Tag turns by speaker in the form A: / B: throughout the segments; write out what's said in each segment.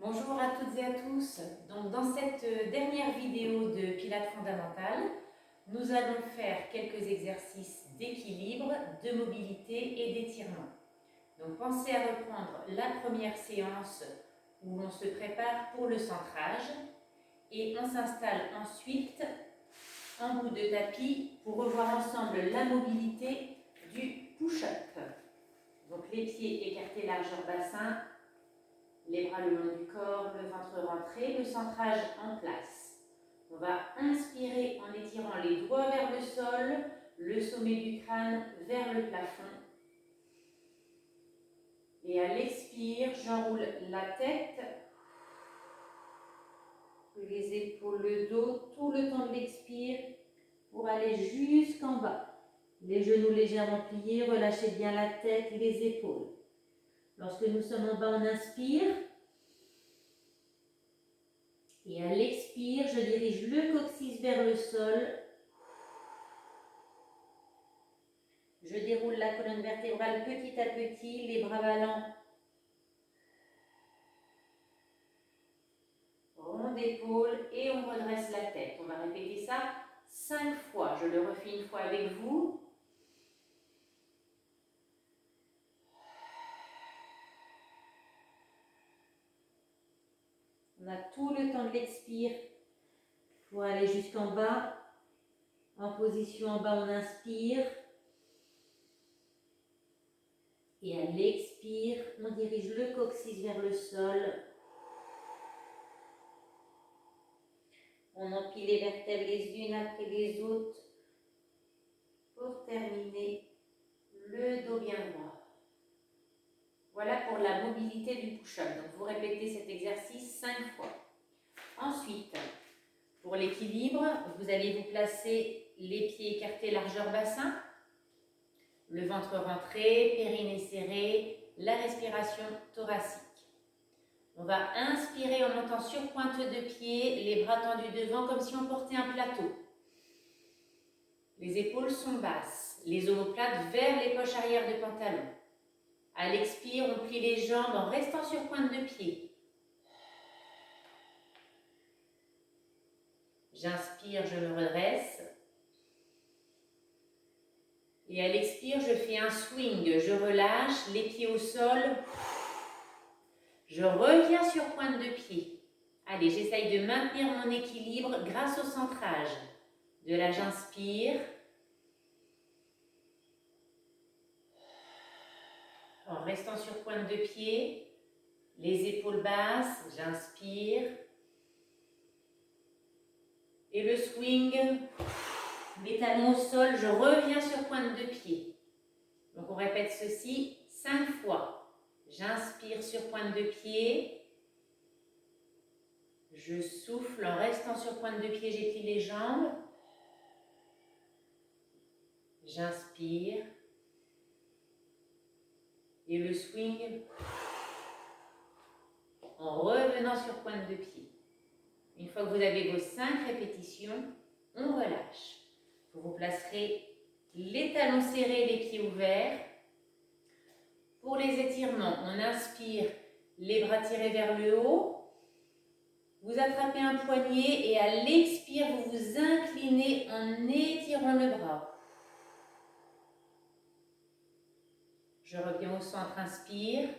A: Bonjour à toutes et à tous. Donc, dans cette dernière vidéo de Pilates fondamental, nous allons faire quelques exercices d'équilibre, de mobilité et d'étirement. Donc pensez à reprendre la première séance où l'on se prépare pour le centrage et on s'installe ensuite en bout de tapis pour revoir ensemble la mobilité du push-up. Donc les pieds écartés largeur bassin, les bras le long du corps, le ventre rentré, le centrage en place. On va inspirer en étirant les doigts vers le sol, le sommet du crâne vers le plafond. Et à l'expire, j'enroule la tête, les épaules, le dos, tout le temps de l'expire pour aller jusqu'en bas. Les genoux légèrement pliés, relâchez bien la tête et les épaules. Lorsque nous sommes en bas, on inspire. Et à l'expire, je dirige le coccyx vers le sol. Je déroule la colonne vertébrale petit à petit, les bras ballants. Rond d'épaule et on redresse la tête. On va répéter ça 5 fois. Je le refais une fois avec vous. On a tout le temps de l'expire pour aller jusqu'en bas. En position en bas, on inspire. Et à l'expire, on dirige le coccyx vers le sol. On empile les vertèbres les unes après les autres pour terminer le dos bien droit. Voilà pour la mobilité du push-up. Donc vous répétez cet exercice 5 fois. Ensuite, pour l'équilibre, vous allez vous placer les pieds écartés largeur bassin, le ventre rentré, périnée serré, la respiration thoracique. On va inspirer en montant sur pointe de pied, les bras tendus devant comme si on portait un plateau. Les épaules sont basses, les omoplates vers les poches arrière de pantalon. À l'expire, on plie les jambes en restant sur pointe de pied. J'inspire, je me redresse. Et à l'expire, je fais un swing. Je relâche, les pieds au sol. Je reviens sur pointe de pied. Allez, j'essaye de maintenir mon équilibre grâce au centrage. De là, j'inspire. En restant sur pointe de pied. Les épaules basses, j'inspire. Et le swing, les talons au sol, je reviens sur pointe de pied. Donc on répète ceci 5 fois. J'inspire sur pointe de pied. Je souffle en restant sur pointe de pied, j'éplie les jambes. J'inspire. Et le swing en revenant sur pointe de pied. Une fois que vous avez vos 5 répétitions, on relâche. Vous vous placerez les talons serrés, les pieds ouverts. Pour les étirements, on inspire, les bras tirés vers le haut. Vous attrapez un poignet et à l'expire, vous vous inclinez en étirant le bras. Je reviens au centre, inspire.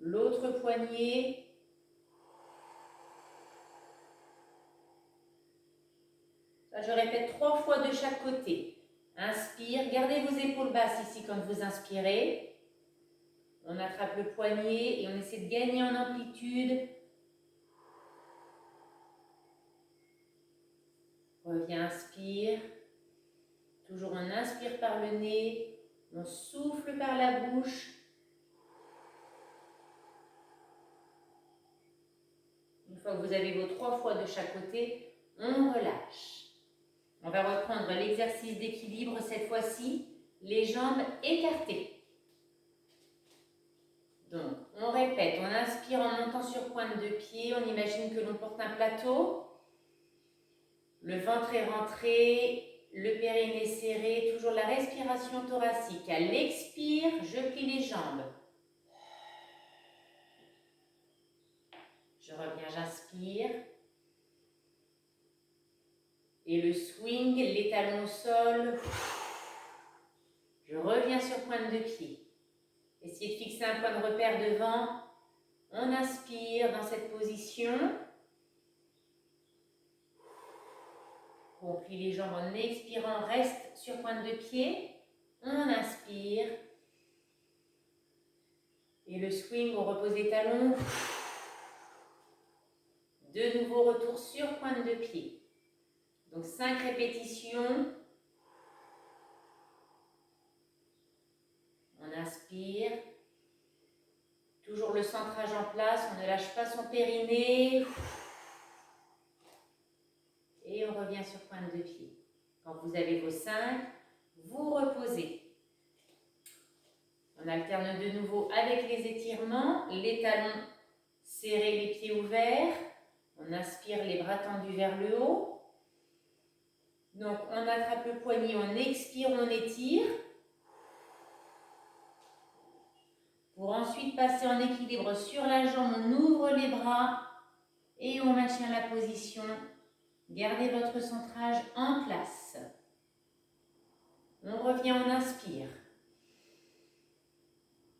A: L'autre poignet. Ça, je répète 3 fois de chaque côté. Inspire, gardez vos épaules basses ici quand vous inspirez. On attrape le poignet et on essaie de gagner en amplitude. Reviens, inspire. Toujours on inspire par le nez, on souffle par la bouche. Une fois que vous avez vos 3 fois de chaque côté, on relâche. On va reprendre l'exercice d'équilibre cette fois-ci, les jambes écartées. Donc, on répète, on inspire en montant sur pointe de pied, on imagine que l'on porte un plateau. Le ventre est rentré, le périnée serré, toujours la respiration thoracique. À l'expire, je plie les jambes. Et le swing, les talons au sol. Je reviens sur pointe de pied. Essayez de fixer un point de repère devant. On inspire dans cette position. On plie les jambes en expirant, reste sur pointe de pied. On inspire. Et le swing, on repose les talons. De nouveau, retour sur pointe de pied. Donc 5 répétitions. On inspire. Toujours le centrage en place, on ne lâche pas son périnée. Et on revient sur pointe de pied. Quand vous avez vos 5, vous reposez. On alterne de nouveau avec les étirements, les talons serrés, les pieds ouverts. On inspire, les bras tendus vers le haut. Donc on attrape le poignet, on expire, on étire. Pour ensuite passer en équilibre sur la jambe, on ouvre les bras et on maintient la position. Gardez votre centrage en place. On revient, on inspire.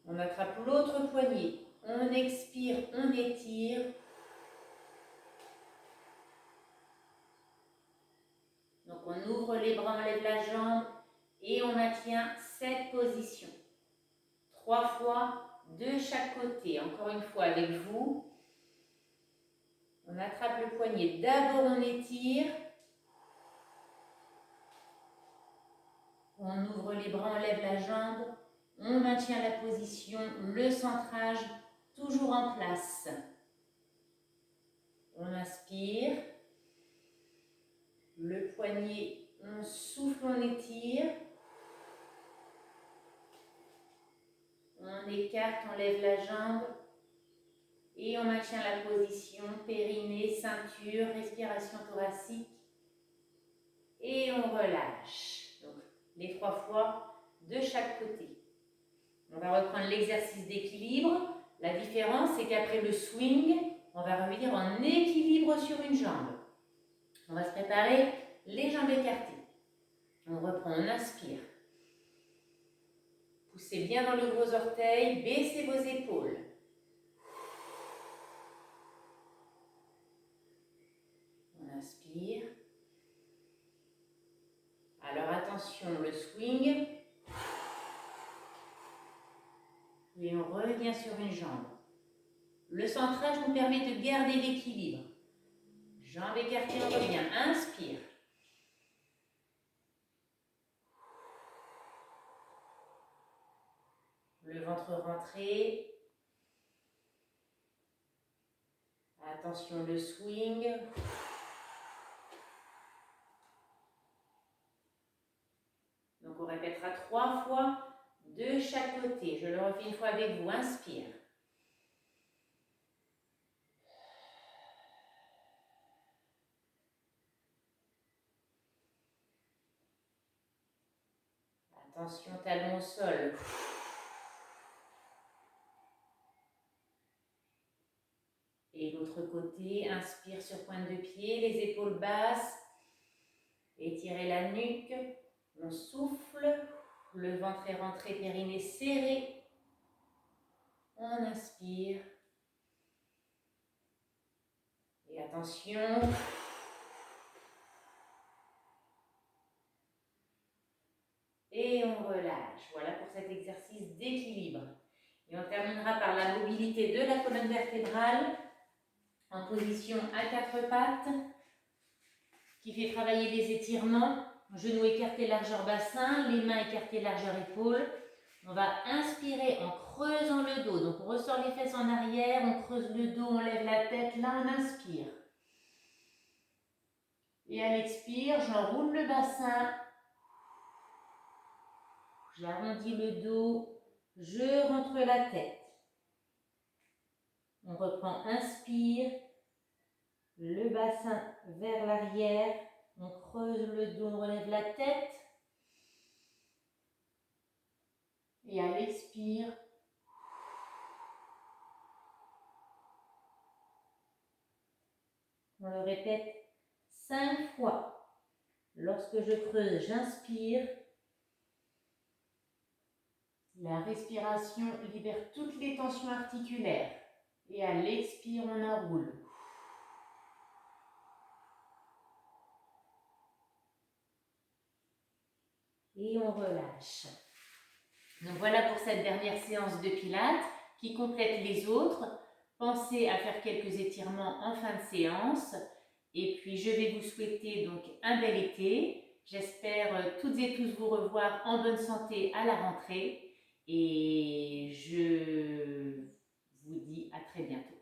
A: On attrape l'autre poignet. On expire, on étire. Donc on ouvre les bras, on lève la jambe et on maintient cette position. 3 fois de chaque côté. Encore une fois avec vous. On attrape le poignet. D'abord on étire. On ouvre les bras, on lève la jambe. On maintient la position, le centrage toujours en place. On inspire. Le poignet, on souffle, on étire. On écarte, on lève la jambe. Et on maintient la position, périnée, ceinture, respiration thoracique. Et on relâche. Donc, les 3 fois de chaque côté. On va reprendre l'exercice d'équilibre. La différence, c'est qu'après le swing, on va revenir en équilibre sur une jambe. On va se préparer, les jambes écartées. On reprend, on inspire. Poussez bien dans le gros orteil, baissez vos épaules. On inspire. Alors attention, le swing. Et on revient sur une jambe. Le centrage nous permet de garder l'équilibre. Jambes écartées, on revient. Inspire. Le ventre rentré. Attention, le swing. Donc on répétera 3 fois de chaque côté. Je le refais une fois avec vous. Inspire. Attention, talon au sol. Et l'autre côté, inspire sur pointe de pied, les épaules basses. Étirez la nuque. On souffle. Le ventre est rentré, périnée serré. On inspire. Et attention. Et on relâche. Voilà pour cet exercice d'équilibre. Et on terminera par la mobilité de la colonne vertébrale en position à 4 pattes qui fait travailler les étirements. Genoux écartés, largeur bassin, les mains écartées, largeur épaule. On va inspirer en creusant le dos. Donc on ressort les fesses en arrière, on creuse le dos, on lève la tête. Là on inspire. Et à l'expire, j'enroule le bassin. J'arrondis le dos, je rentre la tête. On reprend, inspire, le bassin vers l'arrière, on creuse le dos, on relève la tête. Et à l'expire, on le répète 5 fois. Lorsque je creuse, j'inspire. La respiration libère toutes les tensions articulaires. Et à l'expire, on enroule. Et on relâche. Donc voilà pour cette dernière séance de pilates qui complète les autres. Pensez à faire quelques étirements en fin de séance. Et puis je vais vous souhaiter donc un bel été. J'espère toutes et tous vous revoir en bonne santé à la rentrée. Et je vous dis à très bientôt.